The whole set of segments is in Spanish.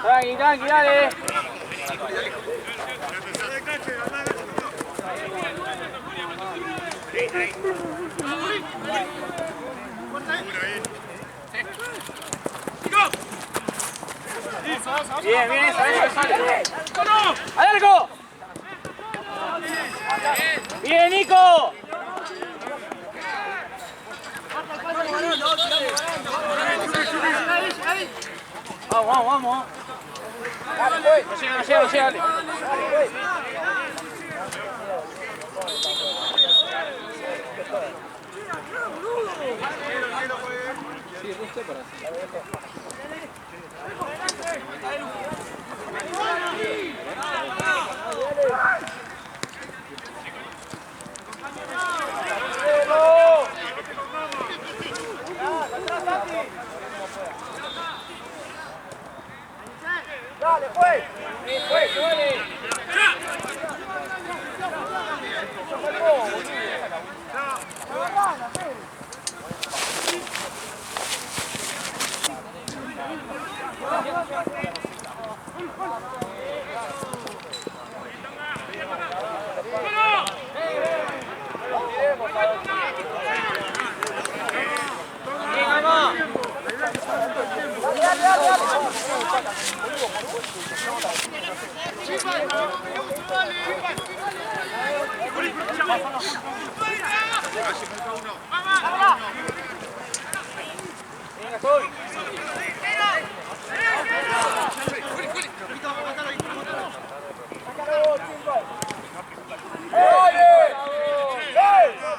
Tranqui, tranqui, dale. Bien, bien, eso, sale. ¡Al arco! ¡Bien, Nico! Vamos, vamos. No llega, dale. Sí, usted para Dale, pues.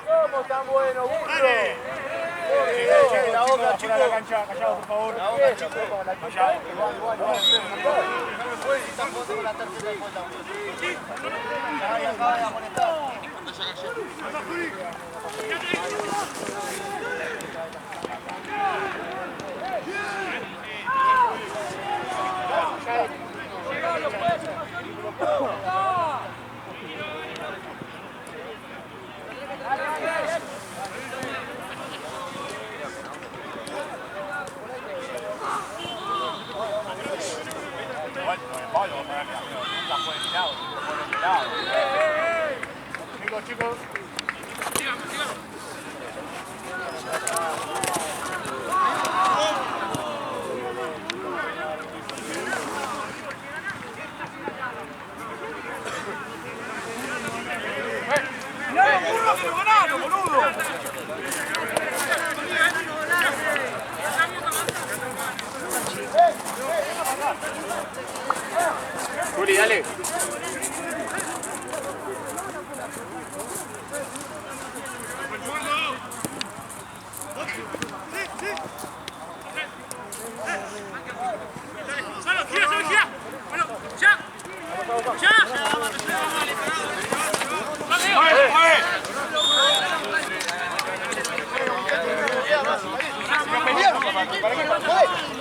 ¿Cómo tan bueno, burro? La boca, chicos. La cancha, callado, por favor. La boca, chicos. Callado. Acaba de amonestar. Chicos. Juli, dale.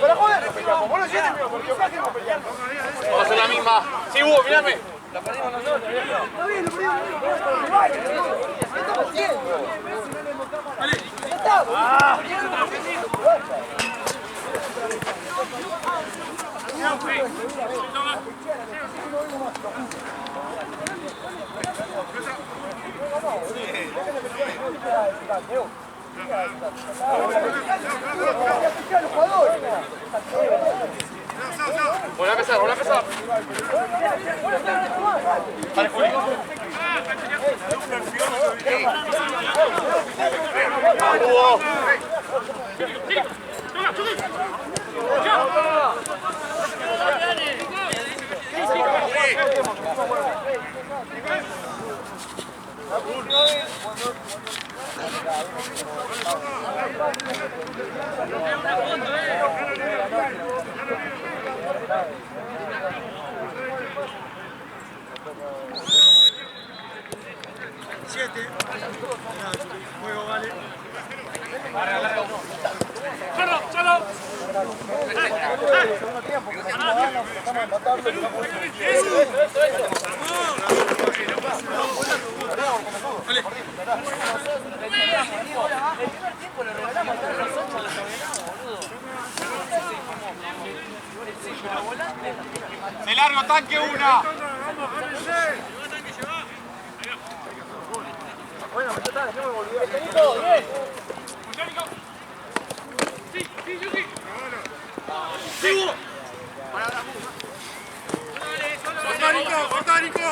Pero joder, vos lo hiciste, porque yo casi no peleamos. Vamos a hacer la misma. Sí, Hugo, mirame. La perdimos nosotros. Está bien, lo perdimos. ¿Qué estamos haciendo? Vale. ¿Qué estamos? Volá a empezar, volá a empezar. Vale, Juli. ¡Vamos, Hugo! Juego, vale. ¡Chalo, chalo! Segundo tiempo, que estamos empatados. Eso. tanque una. Bueno, ya está, dejemos volver. Nico, bien. ¡Sigo! ¡Corta, Nico! ¡Corta, Nico!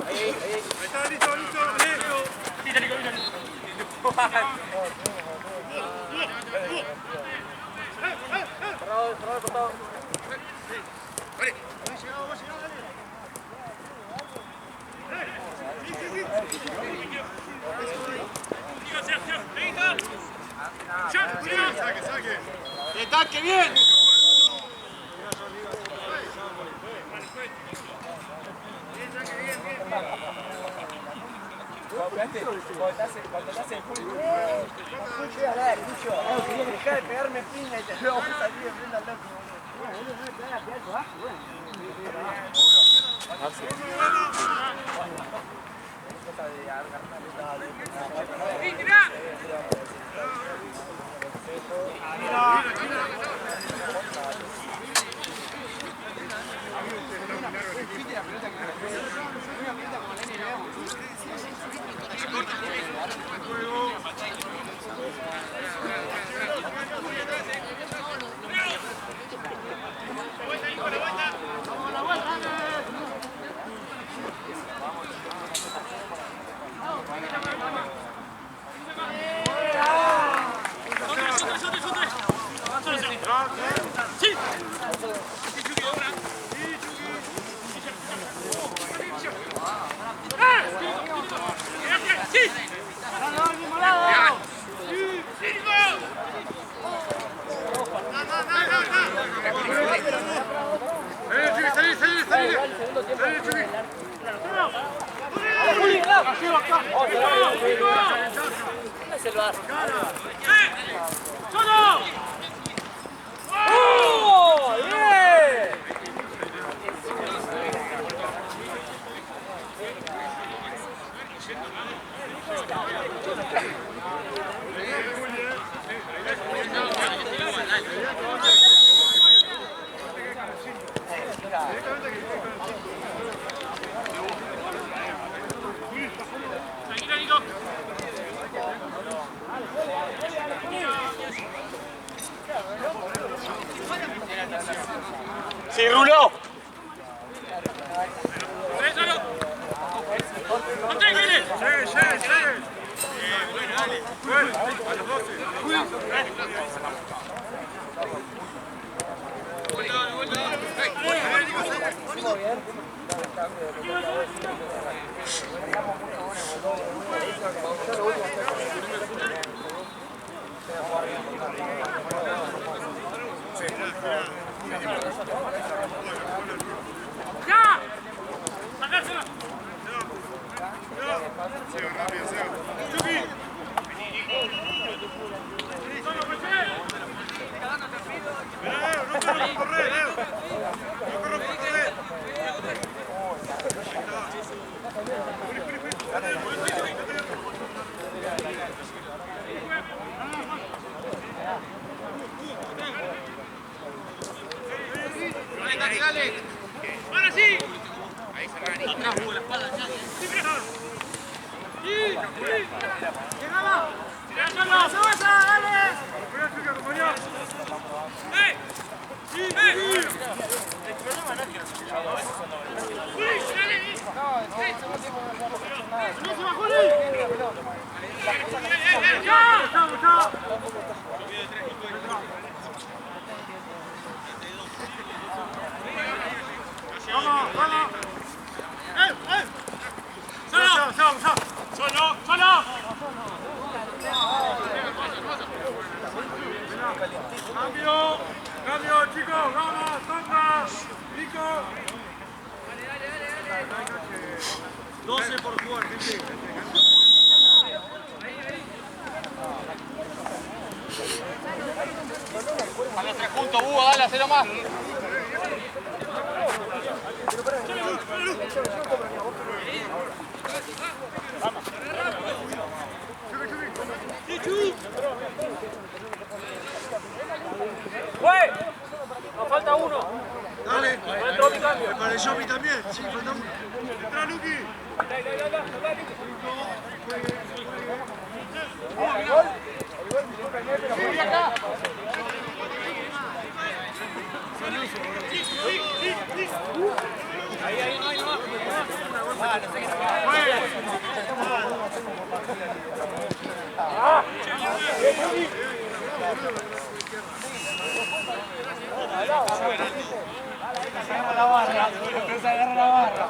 Ahí. Está listo, listo. Tira, Nico, tira. Cerrado, cortado. Saque. ¡De tanque bien! Cuando te hace el full. Escucho, dale, escucho. Quería dejar de pegarme piña y te lo voy a salir de frente al loco. ¡Sí, Rulo! Dale. Ahora sí. Ahí Ferrari. Atrás jugó la espalda. Sí. Llegaba. Tiráselo. ¡Subasa, dale! ¡Eh! ¡Sí! ¡Eh! El problema no es que no se llama. ¡Juli, dale! ¡No se va, Juli! ¡Chao! ¡Vamos! ¡Solo! ¡Cambio, chicos! ¡Vamos! ¡Sandra! ¡Nico! Dale. 12 por jugar, gente. A los tres juntos, Hugo, dale, hacelo más. Nos falta uno. Dale. Me pareció a mí también. Entra, Luqui. El gol, discúlpenme, pero voy acá. Ahí, no. Ah, no sé qué agarra la barra. Se agarra la barra.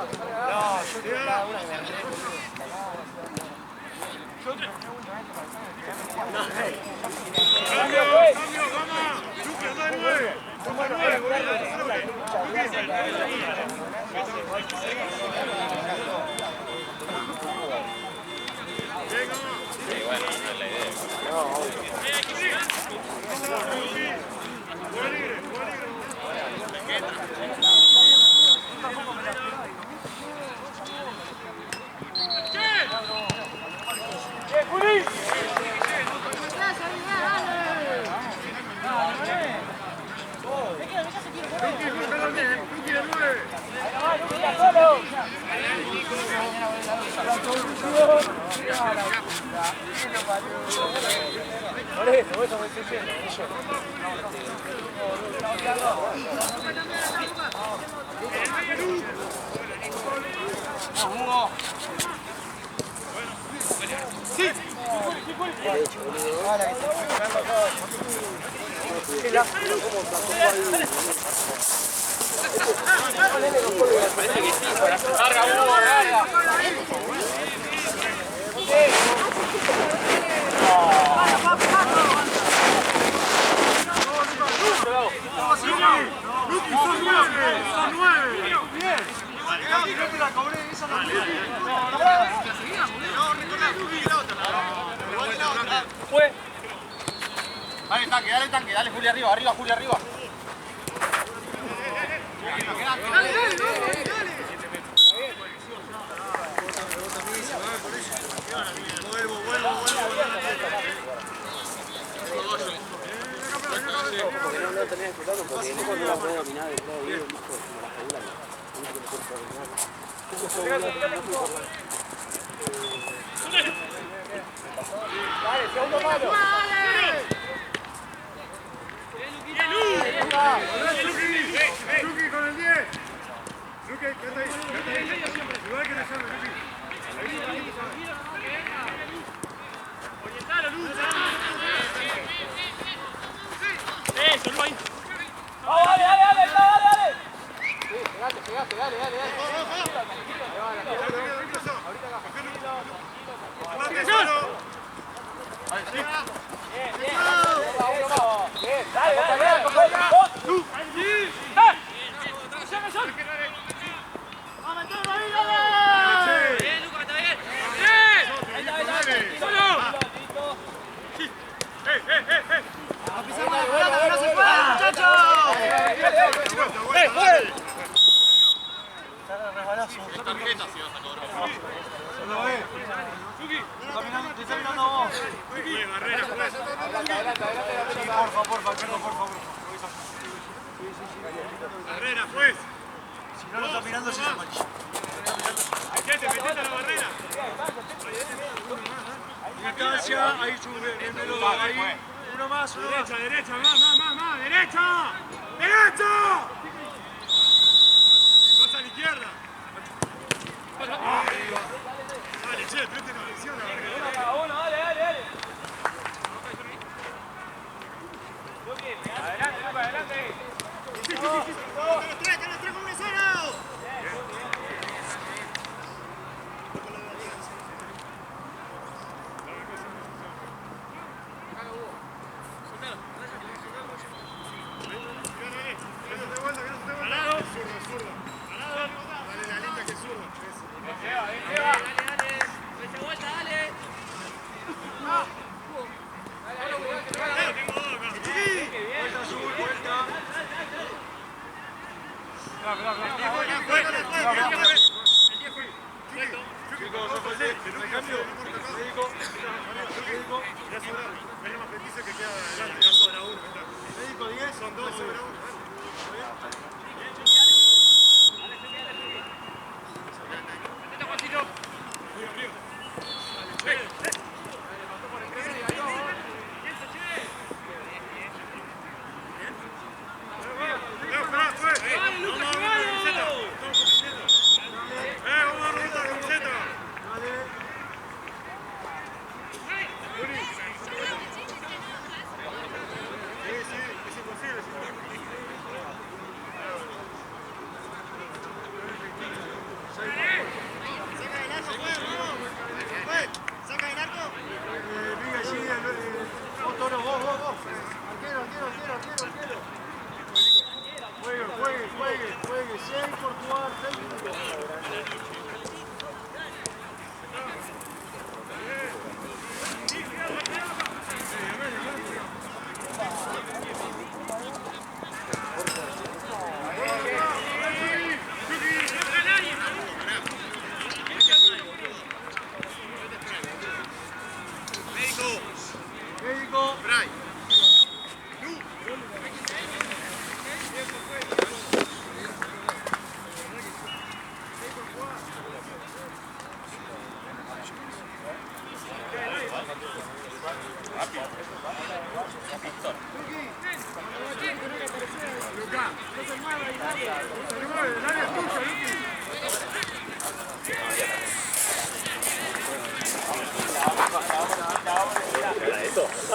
Cambio, vamos. Luqui, anda de 9. Toma 9. Dale tanque, dale Juli arriba, Juli arriba. No tenés explotado porque el hijo no la puede dominar del todo bien, listo, como la figura. Dale, segundo malo. Luqui con el 10. Luqui, quédate ahí. Igual que nosotros, Luqui. Orientalo, Luz. Solo ahí. ¡Vamos, dale! Sí, pegate, dale. Mate solo. Barrera, pues. Si no lo está mirando, se amarilla. Metete a la barrera. Distancia, ahí sube, ahí. Uno más. Derecha, más. ¡Derecha! Más a la izquierda. Dale, che, preste atención a la barrera. Uno, dale. Adelante. ¡Te los trae con un cero!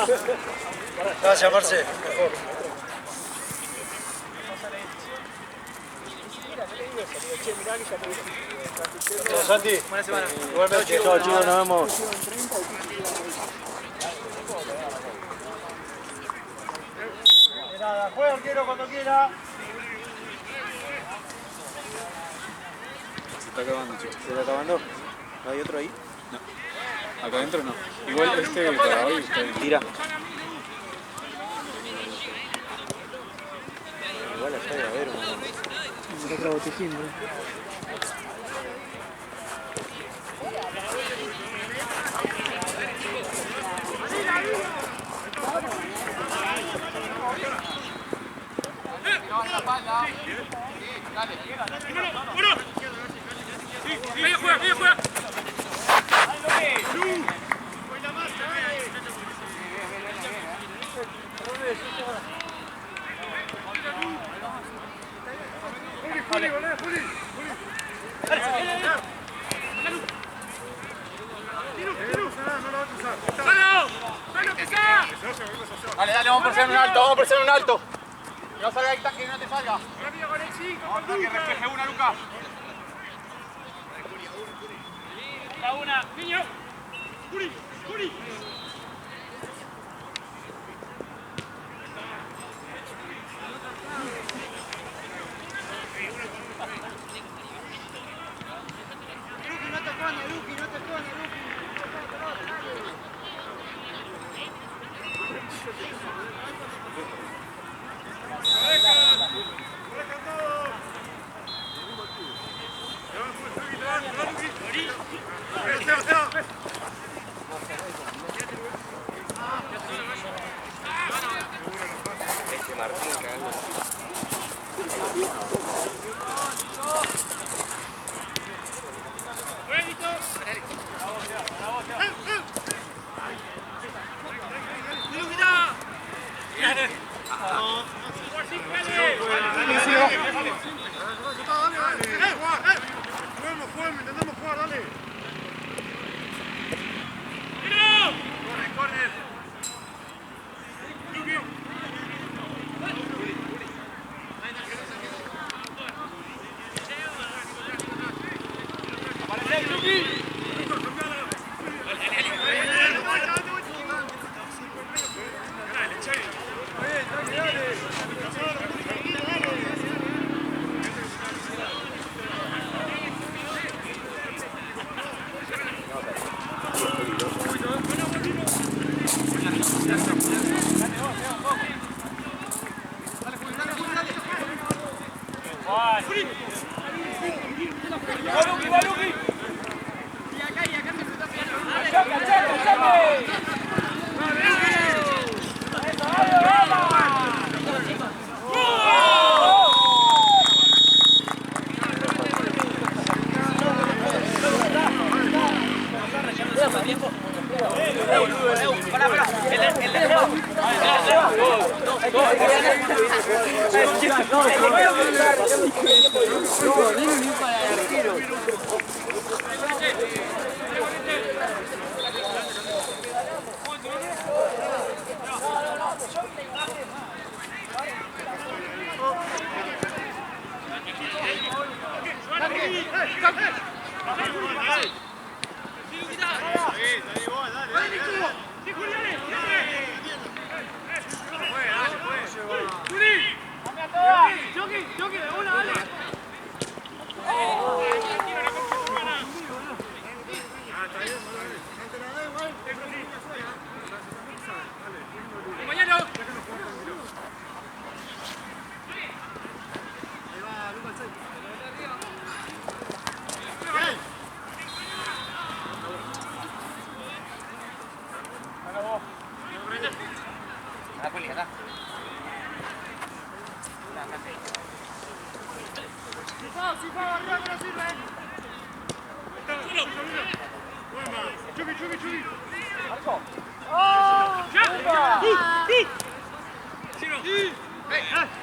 Gracias, Marce. Mejor. Chao, Santi. Buena semana. Igualmente. Chao, chicos, nos vemos. De nada, juega arquero cuando quiera. Se está acabando, chicos. ¿Se está acabando? ¿No hay otro ahí? No. Acá adentro no. Igual este para hoy está bien. Tira. Igual allá debe haber un... Otra botellín, ¿no? ¡Medio juega, medio juega! Dale, dale, vamos a presionar un alto, vamos a presionar un alto. Que no salga el tanque, que no te salga. ¡Rápido con el 5! Que refleje una, Luca. ¡La una! ¡Niño! ¡Juri! ¡Juri!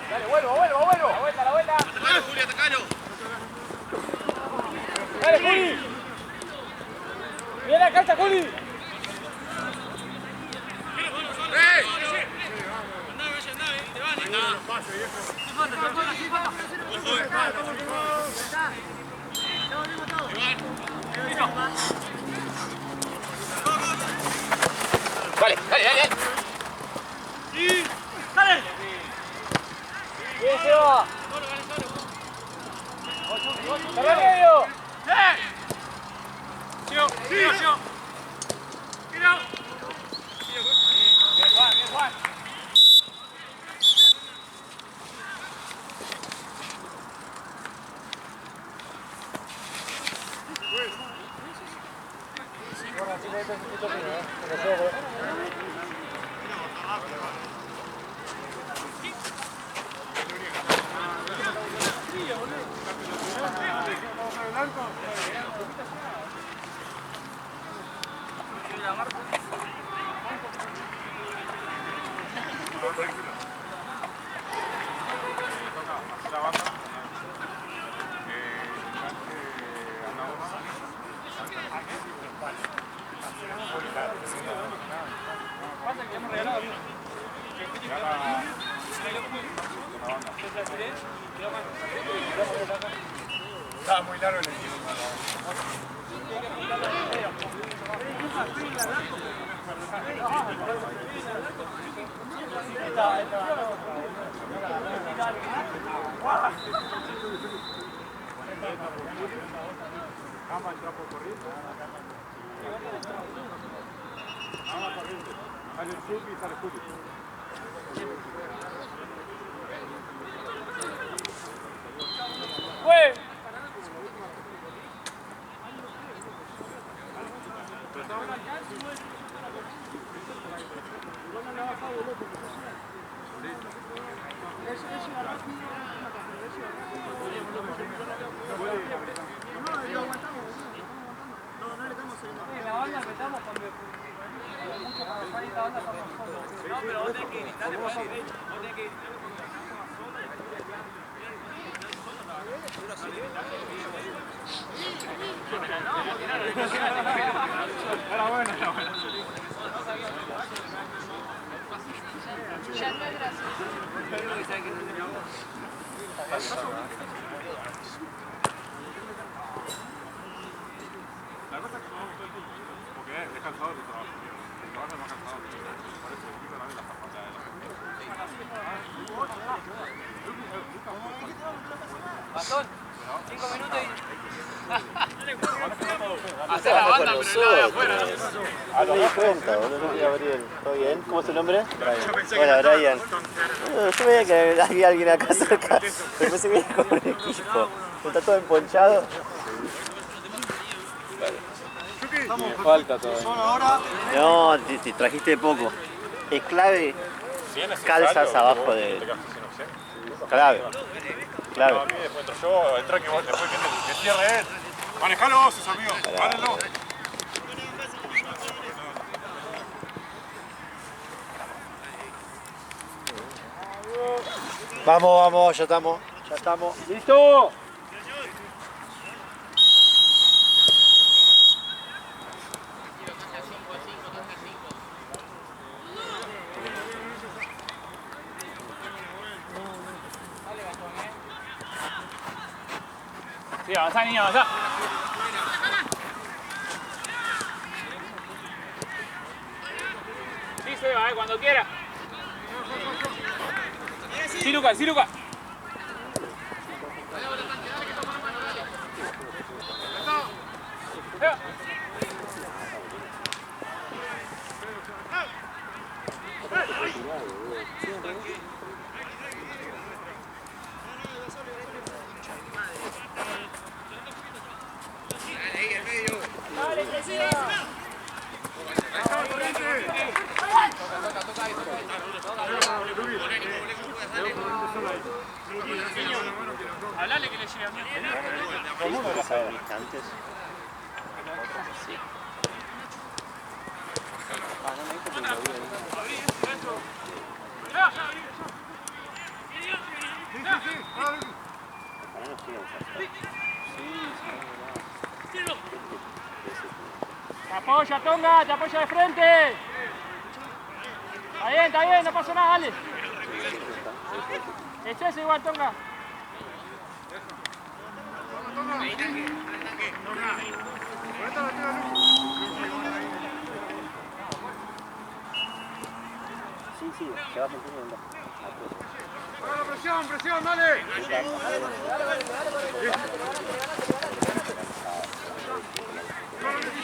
Dale, vuelvo. La vuelta. ¡Atacalo, Juli, atacalo! Dale, Juli. Viene la cancha, Juli. Dale, dale, dale. ¡Dale! ¡Bien, Seba! ¡Carga medio! ¡Sigo! ¡Sigo, sigo! ¡Tiro! Bien, Juan, bien, Juan. Estaba muy largo el equipo. ¡Fue! La banda empezamos cuando mucho cuando sale la banda estamos solos. No, pero vos tenés que gritar de vos tenés que Era bueno, era bueno. Ya no es gracioso. La cosa es que no me gustó el tiempo, porque es cansado de trabajo. El trabajo es más cansado. Por eso el equipo también la facultad de Bastón, 5 minutos y... Hacer la banda, pero no de afuera. No me di cuenta, boludo, Gabriel. ¿Todo bien? ¿Cómo es tu nombre? Hola, Brian. Yo veía que había alguien acá cerca, pero pensé que venía con un equipo. ¿Está todo emponchado? Me falta todavía. No, te trajiste poco. Es clave calzas abajo de... Clave. Clave. A mí después entro yo, entra que después que cierre él. Manejalo vos, sus amigos. Párenlo. Vamos, vamos, ya estamos. Ya estamos. ¡Listo! Sí, avanzá, niño, avanzá. Sí, Seba, cuando quiera. Sí, Lucas, sí, Lucas. Hablale que le llegue a mí. Antes. Sí. Te apoya, Tonga, te apoya de frente. Está bien, no pasa nada, dale. Echese igual, Tonga. Sí, se va manteniendo. Presión, presión, dale.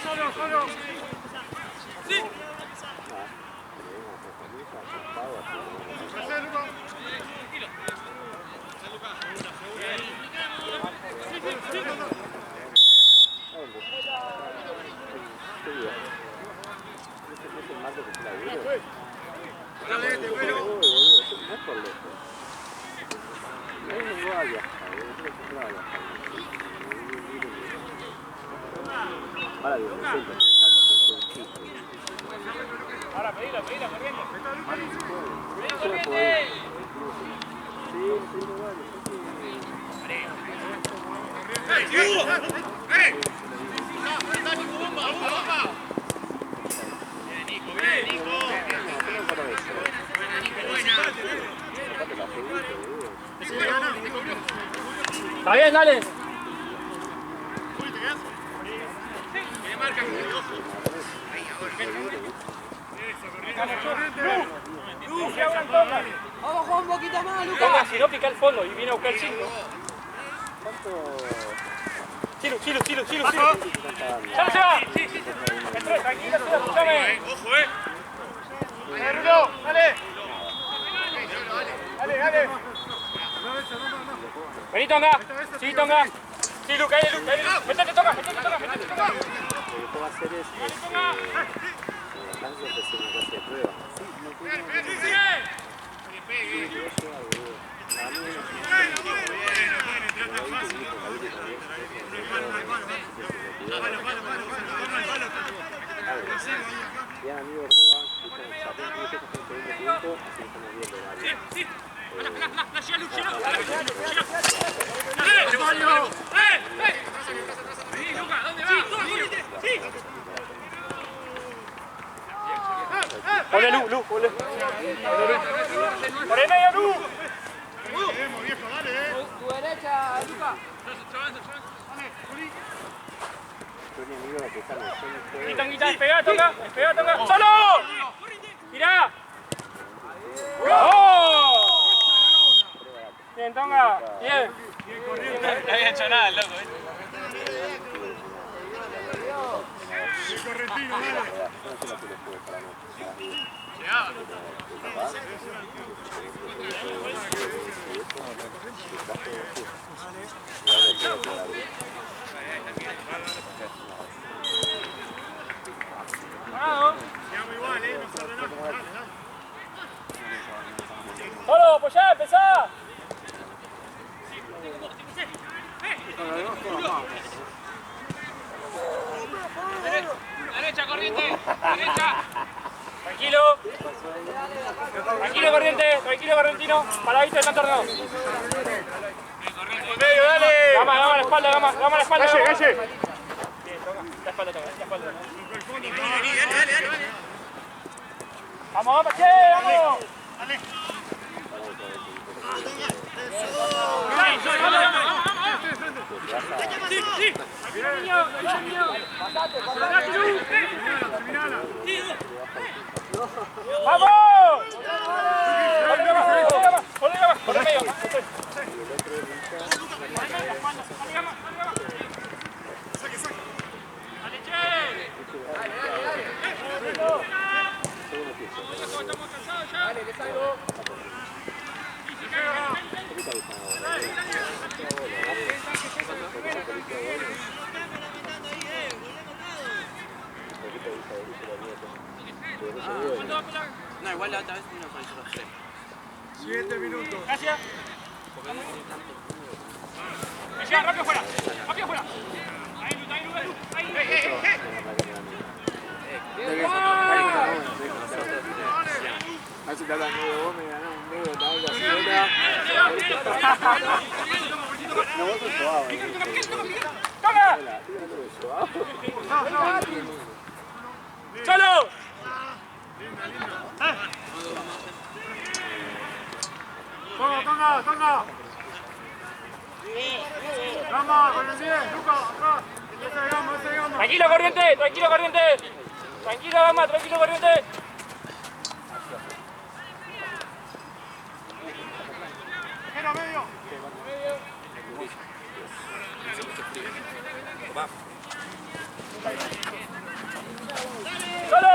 Solo, solo. Sí. Ahora, pedila, corriendo. Está bien, dale. Vamos, Juan, un poquito más, Lucas. Tonga, si no pica el fondo y viene a buscar el 5. Silu. ¡Ya se va! Entró, tranquilo, escúchame. Ojo, Rulo, dale. Dale. Vení, Tonga. Sí, Tonga. Sí, Luca, Métete, Tonga. Lo que puedo hacer es alcanzo de hacer una clase de prueba. Bien, amigos, ¿cómo van? Ponle Lu, ponle. Por el medio, Lu. Tu derecha, Lucas. Y Tonguita, despegá, Tonga. ¡Solo! ¡Mirá! ¡Oh! Bien, Tonga. Bien. No había hecho nada, loco. Correntino, dale. Parado. Quedamos igual, nos ordenamos. Dale. Solo, apoyá, empezá. Derecha, corriente. Derecha. Tranquilo. Tranquilo, correntino. Paradito de tanto ordenado. Medio, dale. Gama la espalda. Calle. La espalda, Tonga. Dale. Vamos, che, vamos. Dale. Sí. ¡Vamos! Por el medio. ¡Dale, che! Estamos cansados ya. Dale, que salgo. No, igual la otra vez vino con esos 3. 7 minutos. Gracias. Me llegan rápido fuera. Así que hablando de vos, me ganás un dedo, te hago No, vos sos suave. ¡Toma! ¡Solo! Tonga. Gama, con el 10, Luca, atrás. Ese de Gama. Tranquilo, Corriente. Tranquilo, Gama, tranquilo, Corriente. Era medio. ¡Solo!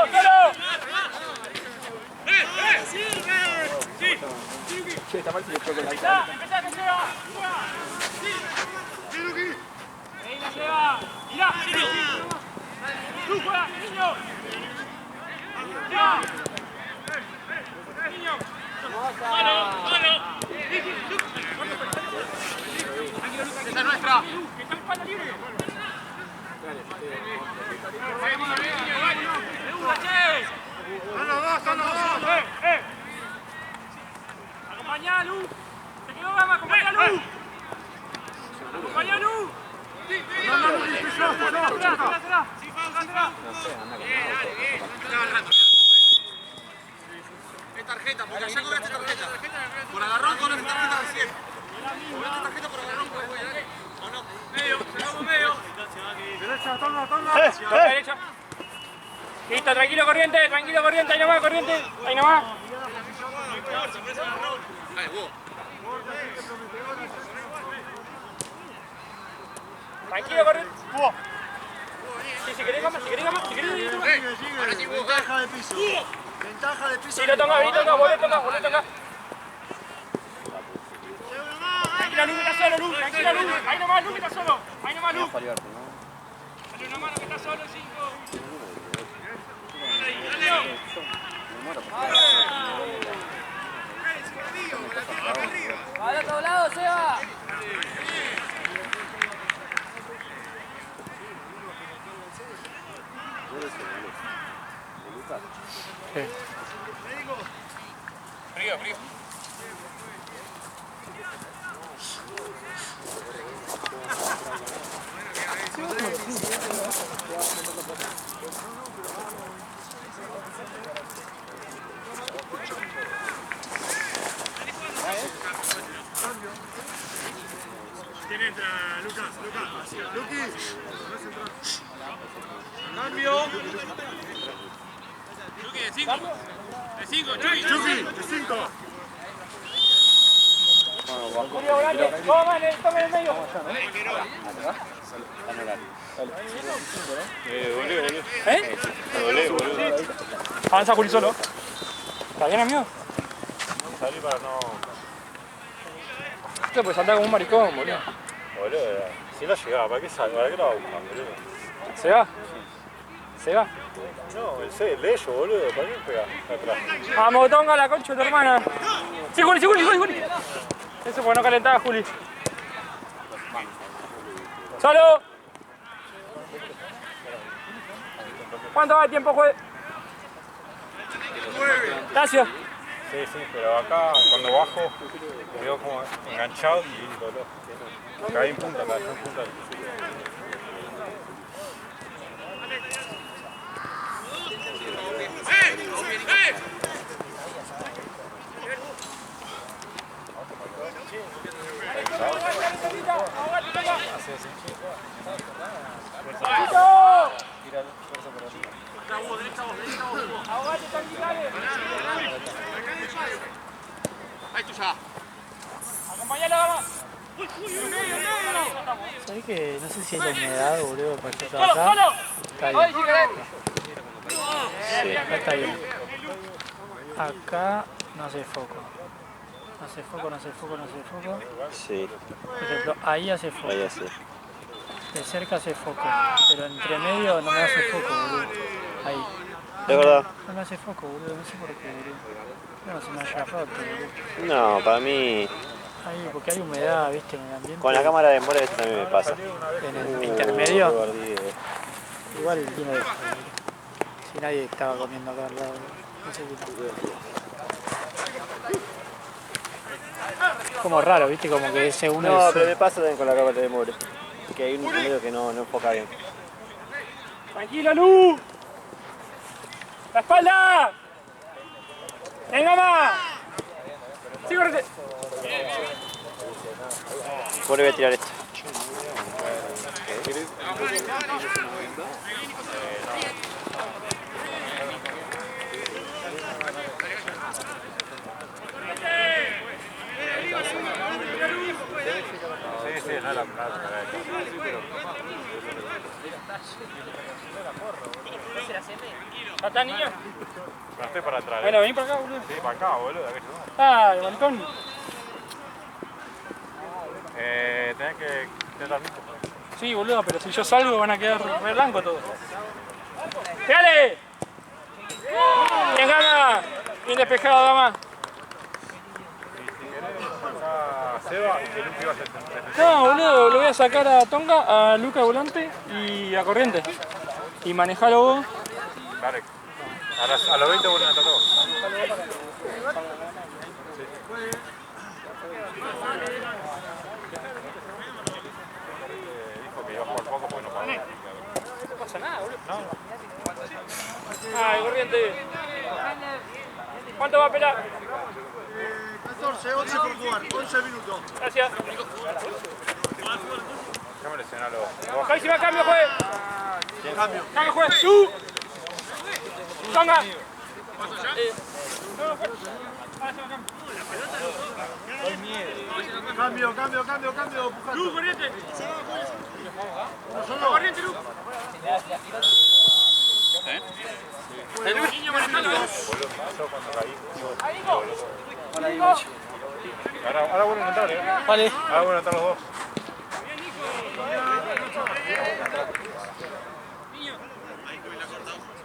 Che, está mal si le toco la Empezá, que llega. Ahí la lleva. Mirá. Tú juega, niño. Ya. Niño. Solo. Esa es nuestra. Que está en espalda libre. Son los dos. Acompañá a Lu. Se quedó Gama, acompañá a Lu. Acompañá a Lu. Es tarjeta, porque allá cobraste tarjeta. Por agarrón con esta tarjeta recién. Cobraste tarjeta por agarrón, pues, güey. ¿O no? Medio, llegamos medio. Derecha, Tonga. Derecha. Listo, tranquilo, Corriente, ahí nomás, Corriente, ahí nomás. Tranquilo, Corriente. Sí, si querés, Gama. Ventaja de piso. Sí, lo toca, volé toca. Tranquila, Lu, que está solo, Lu. Ahí nomás, Lu, que está solo. Dale una mano que está solo, 5. ¡Al otro lado, Seba! Frío. ¿Quién entra? Lucas. Luqui. Cambio. Chucky, de 5. De 5, Chucky. De 5. Julio Grande, toma en el medio. Volé, boludo. Avanza Juli solo. ¿Está bien, amigo? Salí para no... Usted puede saltar como un maricón, boludo. Boludo, si no llegaba, ¿para qué salgo? ¿Para qué lo va a buscar, boludo? ¿Se va? No, el de ellos, boludo, ¿para qué pega atrás? Vamos, Tonga, la concha de tu hermana. Sí, Juli. Eso porque no calentaba, Juli. ¡Solo! ¿Cuánto va de tiempo, juez? Gracias. Sí, pero acá cuando bajo quedo como enganchado y dolor. Caí en punta, Ahí tú ya. Acompañalo, Gama. ¿Sabés que no sé si es la humedad, boludo, por ejemplo ¡Solo! acá? Está bien. Sí, acá está bien. Acá no hace foco. No hace foco. Sí, Por ejemplo, ahí hace foco. ahí así. De cerca hace foco. Pero entre medio no me hace foco, boludo. Ahí. Es verdad. No me hace foco, boludo. No sé por qué, boludo. No se me haya roto, boludo. No, para mí, Ahí, porque hay humedad, viste, en el ambiente. con la cámara de More esto también me pasa. En el intermedio. Qué perdido. Igual tiene de si nadie estaba comiendo acá al lado. No sé qué. Como raro, viste, como que se une. No, el pero sol. me pasa también con la cámara de More. Que hay un medio que no enfoca bien. Tranquilo, Lu. ¡La espalda! ¡Venga más! Sí, correte. ¿Cómo le voy a tirar esto? Sí, no es la ¿Ya está, niño? No estoy para atrás. Bueno, vení para acá, boludo. Sí, para acá, boludo. Ah, el balcón. Tenés que intentar mucho. Sí, boludo, pero si yo salgo van a quedar re blanco todo. ¡Dale! ¡Bien gana! Bien despejado, dama. Seba y que Luqui vaya a No, boludo, lo voy a sacar a Tonga, a Luca Volante y a Corriente. Y manejalo vos. Dale. A los 20 vuelven a estar todos. Dijo que iba a jugar poco porque no pagó. No pasa nada, boludo. No. Ay, Corriente. ¿Cuánto va a pelar? 14, 11 por jugar, 11 minutos. Gracias. Déjame lesionarlo. Carísima, cambio, juez. Cambio, juez. Tonga. Cambio, Pujato. Luz, Corriente. Solo. Corriente, Luz. Niño, manejalo. Yo cuando caí. Ahí, Nico. Ahora vuelven a entrar, Vale. Ahora vuelven a entrar los dos.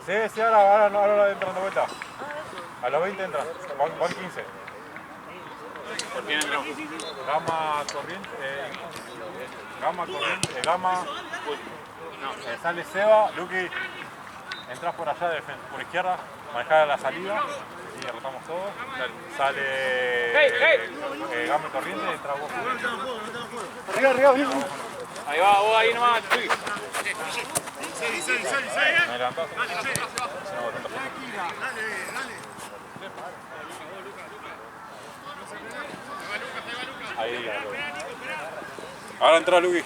Sí, ahora no entran de vuelta. A los 20 entran. Van 15. ¿Por quién entró? Gama corriente. Gama. Sale Seba, Luqui. Entras por allá, por izquierda, manejar la salida y derrotamos todo. Sale Gama y corriente y entras vos. Arriba, bien. Ahí va, vos ahí nomás. Me levantás. Ahí. Ahora entra Luqui.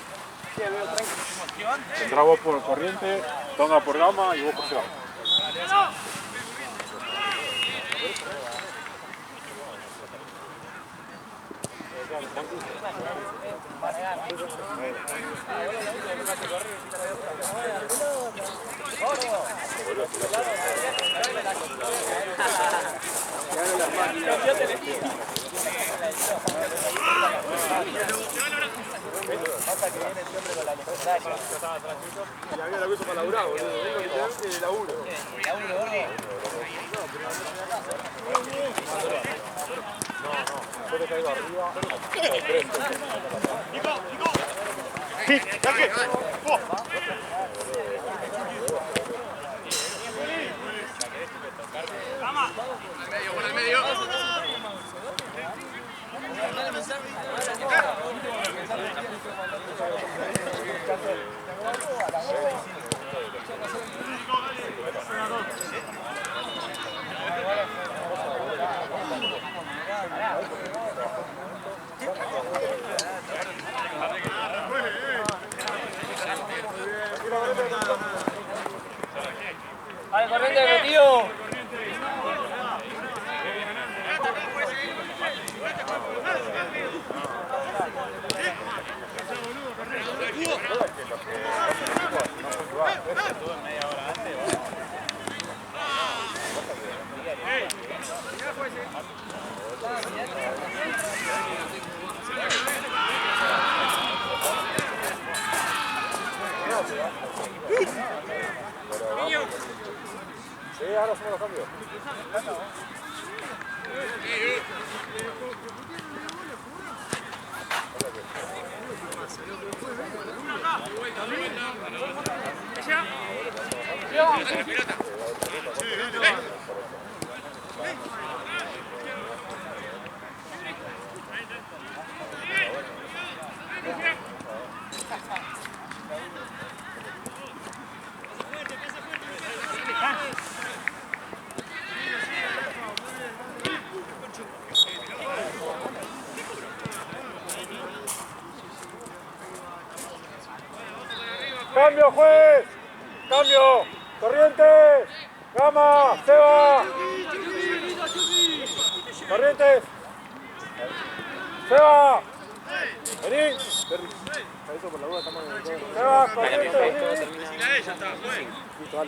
Entra vos por corriente, Tonga por Gama y vos por Seba. Y había la cosa para laburar, boludo. Vengo literalmente de laburo. Yo te caigo arriba. Por el medio. Vale, Corriente, metido. Sí, ahora hacemos los cambios. Cambio, juez. Cambio. Corrientes. Gama. Seba. Corrientes. Seba. Vení. Seba, Corrientes.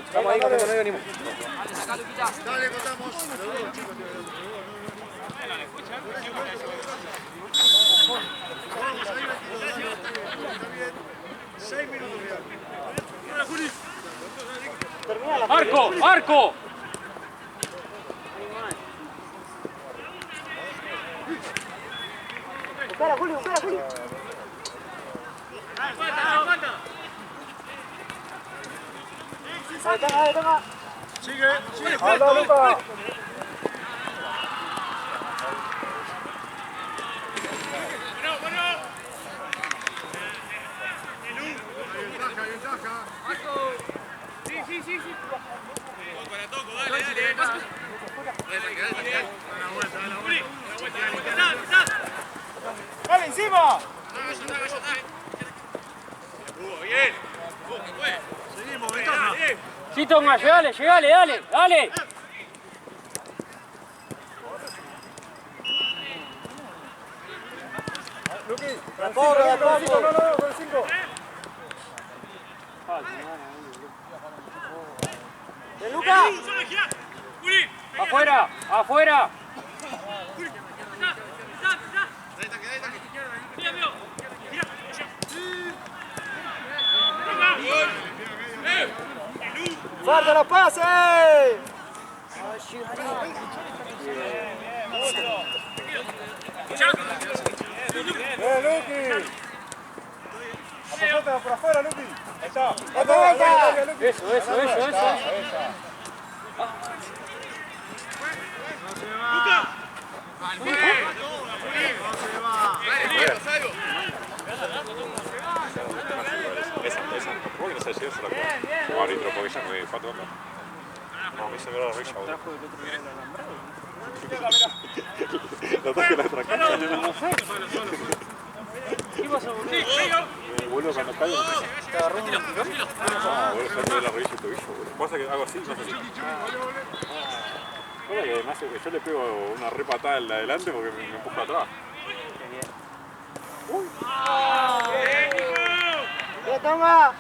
Estamos ahí cuando no venimos. Dale, contamos. ¡Marco! ¡Marco! Buscala, Julio, buscala, Julio. Ahí, toma. Sigue. ¡Anda, Luca! Hay ventaja. Sí. Para Toco, dale. ¡Dale, encima! Bien. Seguimos, ventaja. Sí, Tonga, llegale, dale. Luqui. De a poco. No, con el 5. ¡De Luca! ¡Afuera! ¡Fuerte los pases! Luqui. Apoyate por afuera, Luqui. Ahí está. ¡Vuelta! Eso. ¿Cómo que no se lleva la cosa? Como árbitro, porque ya me falta acá. No, me hizo ver la risa, boludo. Lo traje la otra cancha. ¿Qué pasó, boludo? Vuelvo cuando caigo. ¿Te agarró un tirón? No, boludo, se me la rodilla y el tobillo, boludo. Pasa que hago así, no sé si. Bueno, que además yo le pego una re patada en la adelante porque me empuja atrás. ¡Ya toma!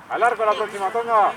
Al arco la próxima, Tonga.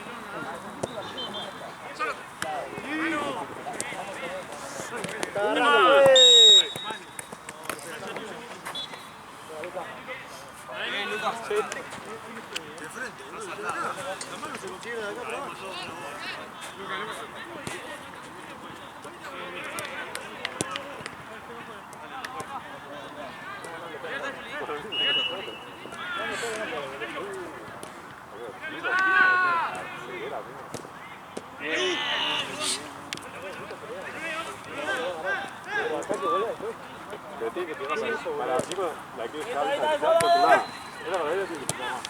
Pero tiene que tirar para encima la que está alta, por tu lado. Esa para ella tiene que tirar más.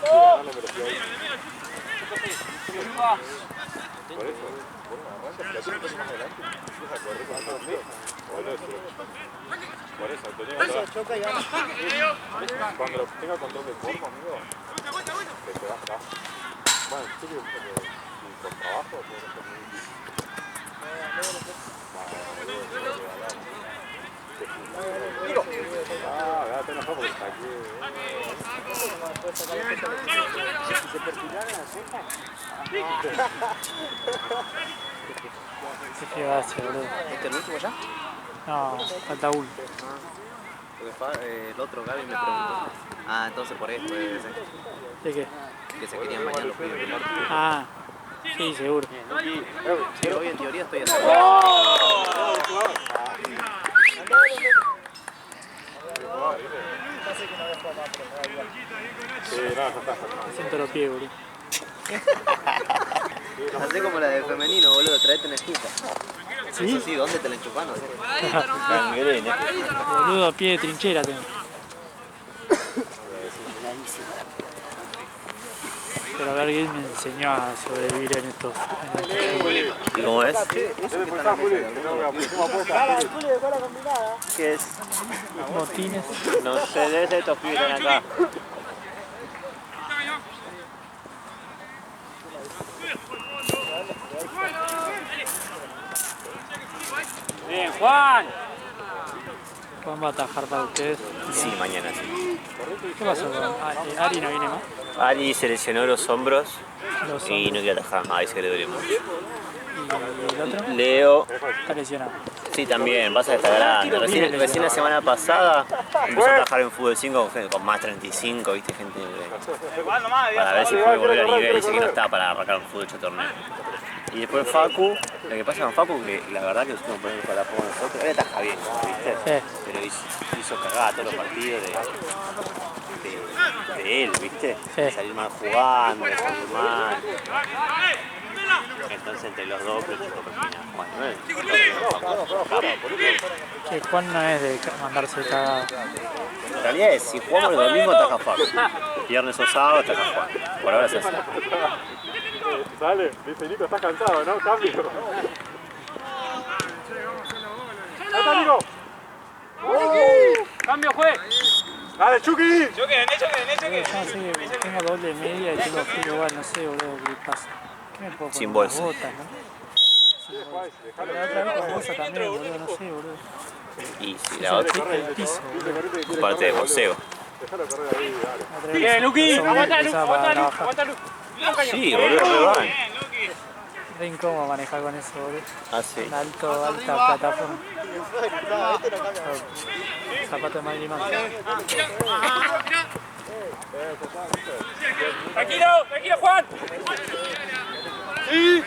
Darle velocidad ahí. Por eso, bueno, arranca, si la tiene un poco más adelante, empieza a correr con el medio. Por eso, tenía que cuando lo tenga control de forma, amigo, te va a estar. Bueno, sí que con trabajo, puede ser muy difícil. Ya te enojó porque está aquí. Se perfilaron las cejas. ¿Qué hace, boludo? ¿Este es el último ya? No, falta uno. Porque el otro Gaby me preguntó. Ah, entonces por eso puede ser. ¿De qué? Que se querían bañar los pibes del norte. Ah, sí, seguro. Sí, hoy en teoría estoy así. Sí, no, ya está. Siento los pies, boludo. Hacé como la del femenino, boludo, traete una esquita. ¿Sí? Eso sí, ¿dónde te la enchufás? No sé. Boludo, a pie de trinchera tengo. Pero a ver, él me enseñó a sobrevivir en estos juegos. ¿Y cómo es? ¿Qué es? Motines. No sé, debe ser estos pibes que están acá. Bien, Juan. Juan va a atajar para ustedes. Sí, mañana sí. ¿Qué pasó con Ari? ¿No viene más? Ari se lesionó los hombros Los y hombros. no quiere atajar más, dice que le duele mucho. ¿Y el otro? Leo, Está lesionado. sí también, pasa que está grande. Recién la semana pasada empezó a trabajar en fútbol 5 con más 35, viste, gente para ver si puede volver a nivel. Dice que no está para arrancar un fútbol 8 torneo. Y después Facu, lo que pasa con Facu que la verdad que nosotros ponemos para jugar nosotros, él ataja bien, ¿viste? Sí. Pero hizo cagada todos los partidos de él, ¿viste? Sí. De salir mal jugando, de salir mal. Entonces entre los dos, pero chico termina jugando. Que Juan no es de mandarse cagada. En realidad es, si jugamos el domingo ataca Facu. Viernes o sábado ataca Juan. Por ahora se hace. Dale, dice Nico, estás cansado, ¿no? Cambio. Ahí está Nico. Cambio, juez. Dale, Chucky. Yo no sé, tengo doble media y tengo frío igual, no sé, boludo, qué pasa. ¿Qué me puedo poner? Sin bolsa. Unas botas, ¿no? Pero la otra vez con bolsa también, boludo, no sé, boludo. Y si la otra, El piso, boludo. parte de boxeo. Déjalo correr ahí, dale. La otra vez Bien, Luqui. eso, Aguanta, Lu. empezaba para Aguanta, Lu. trabajar. Aguanta, Lu. Sí, boludo, re van. Re incómodo manejar con eso, boludo. Ah, sí. Una alta plataforma. Zapato de Madrid más. Tranquilo, Juan. Sí.